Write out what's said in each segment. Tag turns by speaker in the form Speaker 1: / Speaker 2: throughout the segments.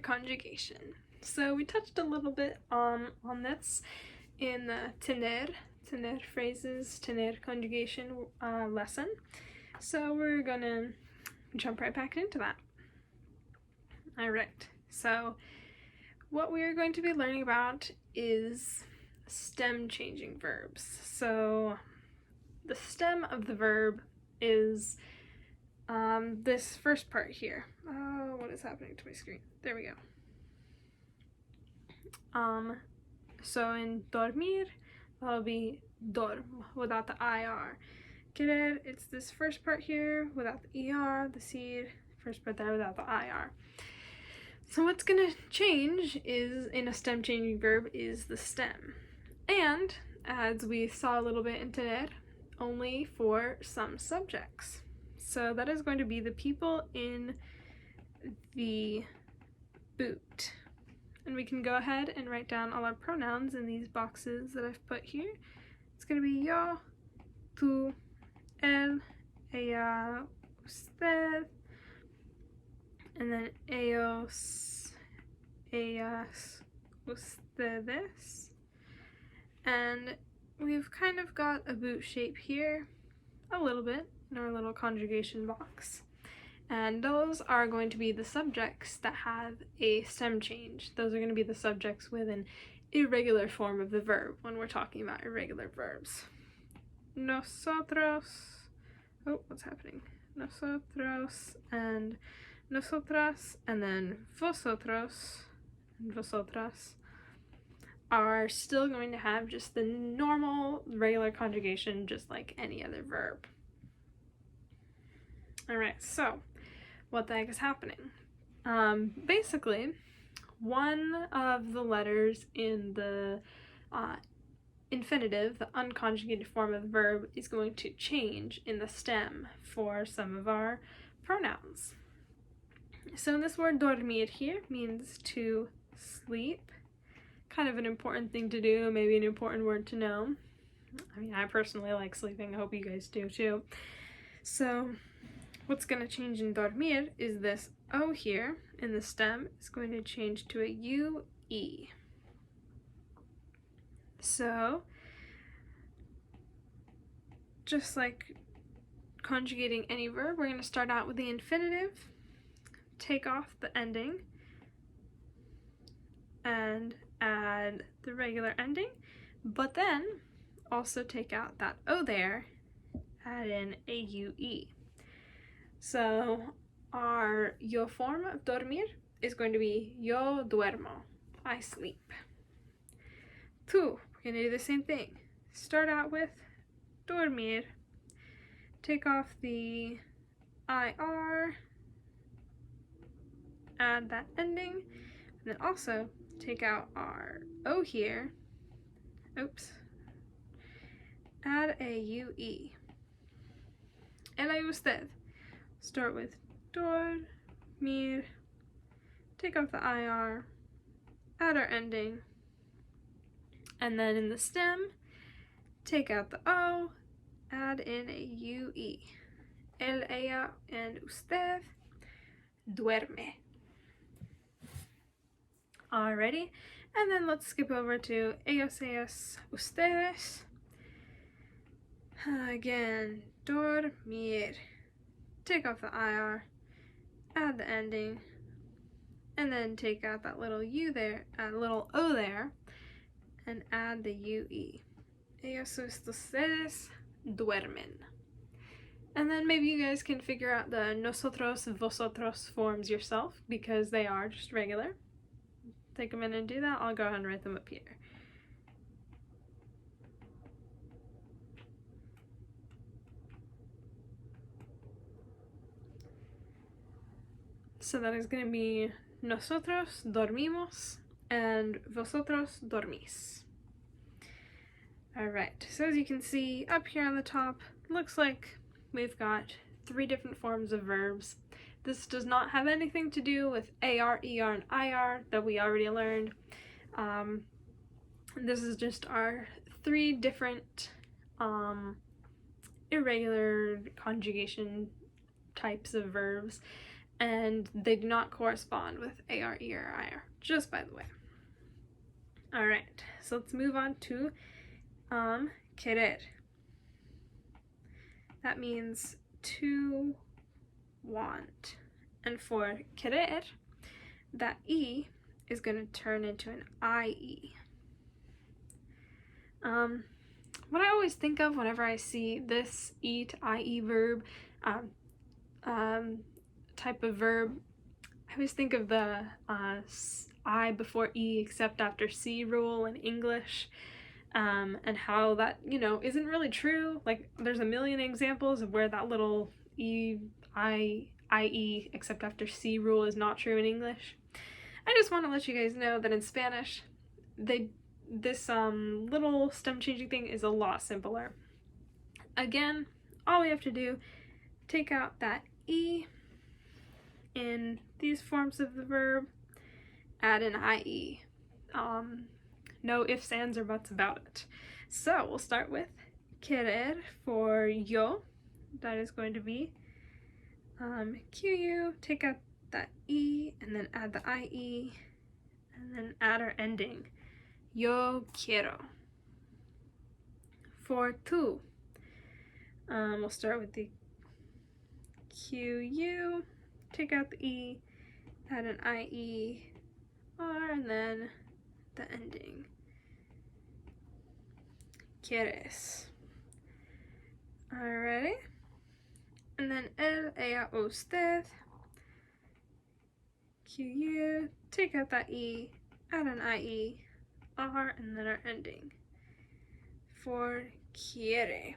Speaker 1: conjugation. So we touched a little bit on this in the tener phrases, tener conjugation lesson. So we're gonna jump right back into that. Alright, so what we are going to be learning about is stem changing verbs. So the stem of the verb is this first part here. Oh, what is happening to my screen? There we go. So in dormir, that'll be dorm without the IR. Querer, it's this first part here without the ER, decir, first part there without the IR. So what's gonna change is, in a stem changing verb, is the stem. And, as we saw a little bit in tener, only for some subjects. So that is going to be the people in the boot. And we can go ahead and write down all our pronouns in these boxes that I've put here. It's going to be yo, tú, él, ella, usted, and then ellos, ellas, ustedes. And we've kind of got a boot shape here, a little bit, in our little conjugation box. And those are going to be the subjects that have a stem change. Those are going to be the subjects with an irregular form of the verb when we're talking about irregular verbs. Nosotros, oh, what's happening? Nosotros and nosotras, and then vosotros and vosotras are still going to have just the normal regular conjugation, just like any other verb. Alright, so what the heck is happening? Basically, one of the letters in the infinitive, the unconjugated form of the verb, is going to change in the stem for some of our pronouns. So this word dormir here means to sleep. Kind of an important thing to do, maybe an important word to know. I mean, I personally like sleeping. I hope you guys do too. So what's going to change in dormir is this O here in the stem is going to change to a UE. So, just like conjugating any verb, we're going to start out with the infinitive, take off the ending, and add the regular ending, but then also take out that O there, add in a UE. So our yo form of dormir is going to be yo duermo, I sleep. Tú, we're going to do the same thing. Start out with dormir, take off the IR, add that ending, and then also take out our O here, oops, add a UE. Ella y usted. Start with dormir, take off the IR, add our ending, and then in the stem, take out the O, add in a UE. Él, ella, and usted duerme. Alrighty, and then let's skip over to ellos, ellas, ustedes. Again, dormir. Take off the IR, add the ending, and then take out that little U there, little O there, and add the UE. Ellos ustedes duermen. And then maybe you guys can figure out the nosotros, vosotros forms yourself, because they are just regular. Take a minute and do that. I'll go ahead and write them up here. So that is going to be nosotros dormimos and vosotros dormís. Alright, so as you can see up here on the top, looks like we've got 3 different forms of verbs. This does not have anything to do with AR, ER, and IR that we already learned. This is just our 3 different irregular conjugation types of verbs. and they do not correspond with AR, ER, IR, just by the way. All right, so let's move on to querer. That means to want. And for querer, that E is going to turn into an IE. What I always think of whenever I see this E to IE verb type of verb, I always think of the I before E except after C rule in English, and how that, you know, isn't really true. Like, there's a million examples of where that little E, IE except after C rule is not true in English. I just want to let you guys know that in Spanish, this little stem changing thing is a lot simpler. Again, all we have to do, take out that E in these forms of the verb, add an IE. No ifs, ands, or buts about it. So we'll start with querer for yo. That is going to be QU, take out that E, and then add the IE, and then add our ending. Yo quiero. For tú, we'll start with the QU, take out the E, add an IE, R, and then the ending. Quieres. Alrighty. And then él, ella, usted. QU, take out that E, add an IE, R, and then our ending. For quiere.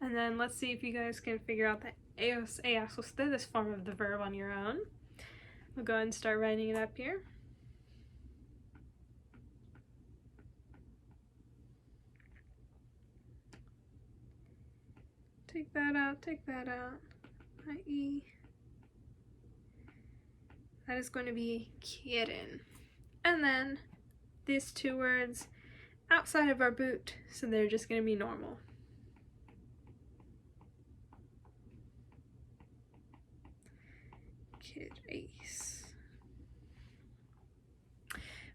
Speaker 1: And then let's see if you guys can figure out the ellos, ellas, ustedes form of the verb on your own. We'll go ahead and start writing it up here. Take that out, IE. That is going to be quieren. And then these two words outside of our boot, so they're just going to be normal. Queréis.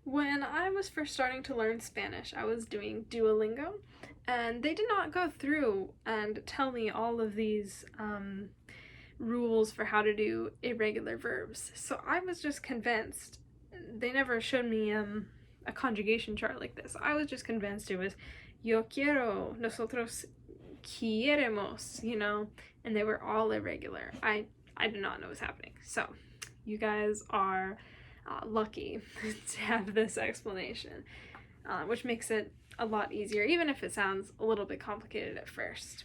Speaker 1: When I was first starting to learn Spanish, I was doing Duolingo, and they did not go through and tell me all of these rules for how to do irregular verbs. So I was just convinced. They never showed me a conjugation chart like this. I was just convinced it was yo quiero, nosotros queremos, you know, and they were all irregular. I did not know what was happening. So you guys are lucky to have this explanation, which makes it a lot easier, even if it sounds a little bit complicated at first.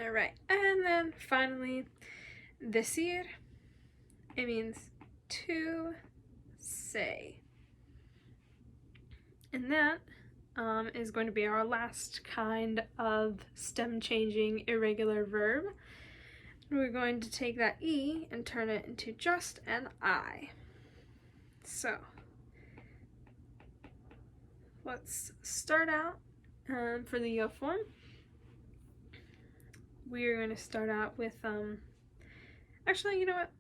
Speaker 1: Alright, and then finally, decir, it means to say. And that is going to be our last kind of stem changing irregular verb. We're going to take that E and turn it into just an I. So let's start out for the yo form. We're going to start out with, actually, you know what?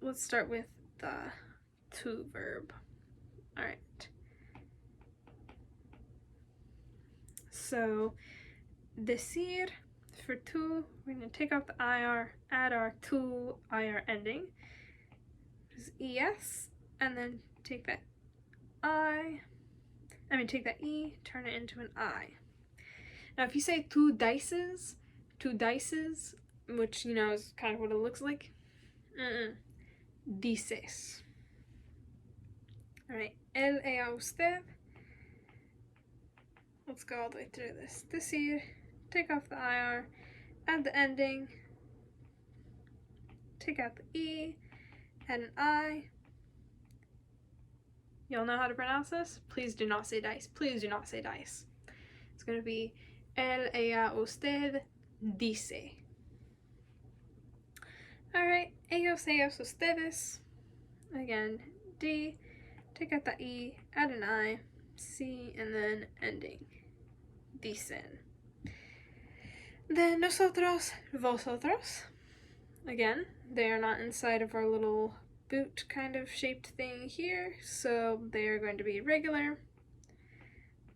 Speaker 1: Let's start with the to verb. All right. So, decir for tú, we're going to take out the IR, add our to IR ending, which is ES, and then take that take that E, turn it into an I. Now, if you say two dices, which, you know, is kind of what it looks like, dices. Alright, él, ella, usted. Let's go all the way through this. Decir, take off the IR, add the ending, take out the E, add an I. Y'all know how to pronounce this? Please do not say dice. Please do not say dice. It's going to be él, ella, usted, dice. Alright, ellos, ellas, ustedes. Again, D, take out the E, add an I, C, and then ending. Dicen. Then nosotros, vosotros. again, they are not inside of our little boot kind of shaped thing here, so they are going to be irregular.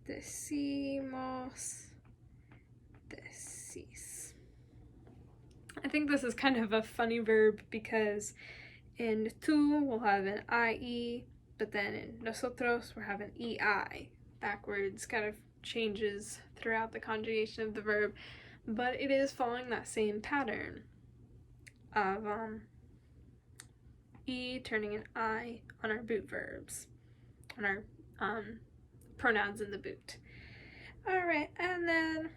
Speaker 1: Decimos, decís. I think this is kind of a funny verb because in tú we'll have an IE, but then in nosotros we're having EI. Backwards kind of changes throughout the conjugation of the verb, but it is following that same pattern of E turning an I on our boot verbs, on our pronouns in the boot. Alright, and then,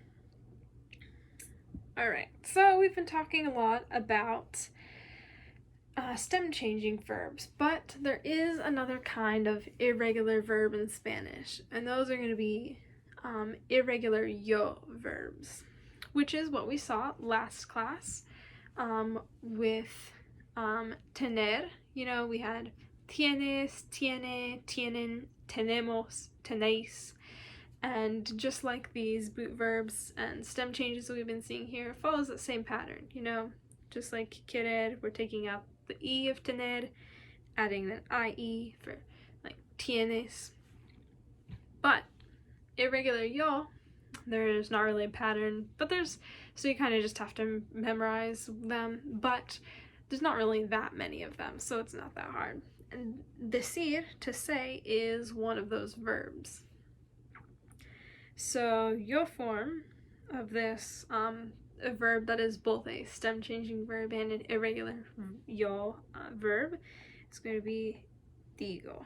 Speaker 1: alright, so we've been talking a lot about stem changing verbs, but there is another kind of irregular verb in Spanish, and those are going to be irregular yo verbs, which is what we saw last class with tener. You know, we had tienes, tiene, tienen, tenemos, tenéis, and just like these boot verbs and stem changes that we've been seeing here, follows that same pattern, you know, just like querer, we're taking out the E of tener, adding an IE for like tienes. But irregular yo, there's not really a pattern, but so you kind of just have to memorize them, but there's not really that many of them, so it's not that hard. And decir, to say, is one of those verbs. So yo form of this, a verb that is both a stem changing verb and an irregular yo verb, is going to be digo.